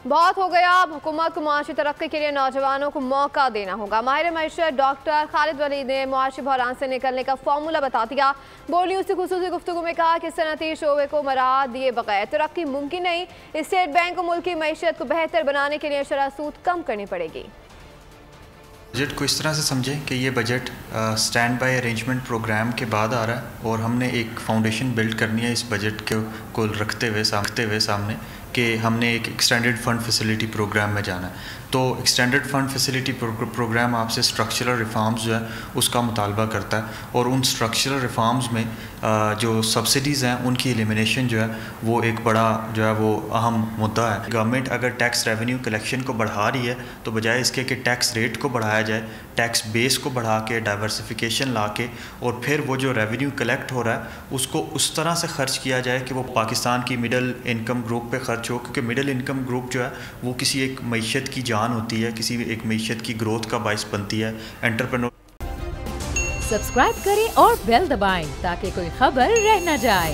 बहुत हो गया, अब हुकूमत को मुआशी तरक्की के लिए नौजवानों को मौका देना होगा। माहिर मईशत डॉक्टर खालिद वलीद ने मुआशी बहरान से निकलने का फॉर्मूला बता दिया। बोल न्यूज़ की खुसूसी गुफ्तगू में कहा कि सनती शोबे को मराहत दिए बगैर तरक्की मुमकिन नहीं। स्टेट बैंक को मुल्क की मईशत को बेहतर बनाने के लिए शरह सूद कम करनी पड़ेगी। बजट को इस तरह से समझें कि ये budget stand by arrangement program के बाद आ रहा है और हमने एक फाउंडेशन बिल्ड करनी है इस बजट को रखते हुए सामने कि हमने एक एक्सटेंडेड फ़ंड फैसिलिटी प्रोग्राम में जाना है। तो एक्सटेंडेड फ़ंड फैसिलिटी प्रोग्राम आपसे स्ट्रक्चरल रिफॉर्म्स जो है उसका मुतालबा करता है और उन स्ट्रक्चरल रिफॉर्म्स में जो सब्सिडीज़ हैं उनकी एलिमिनेशन जो है वो एक बड़ा जो है वो अहम मुद्दा है। गवर्नमेंट अगर टैक्स रेवेन्यू कलेक्शन को बढ़ा रही है तो बजाय इसके कि टैक्स रेट को बढ़ाया जाए, टैक्स बेस को बढ़ा के डाइवर्सिफिकेशन ला के और फिर वो जो रेवेन्यू कलेक्ट हो रहा है उसको उस तरह से खर्च किया जाए कि वो पाकिस्तान की मिडल इनकम ग्रुप पे खर्च हो, क्योंकि मिडल इनकम ग्रुप जो है वो किसी एक मईशत की जान होती है, किसी एक मईशत की ग्रोथ का बाइस बनती है। एंटरप्रेन्योर सब्सक्राइब करें और बेल दबाएं ताकि कोई खबर रह न जाए।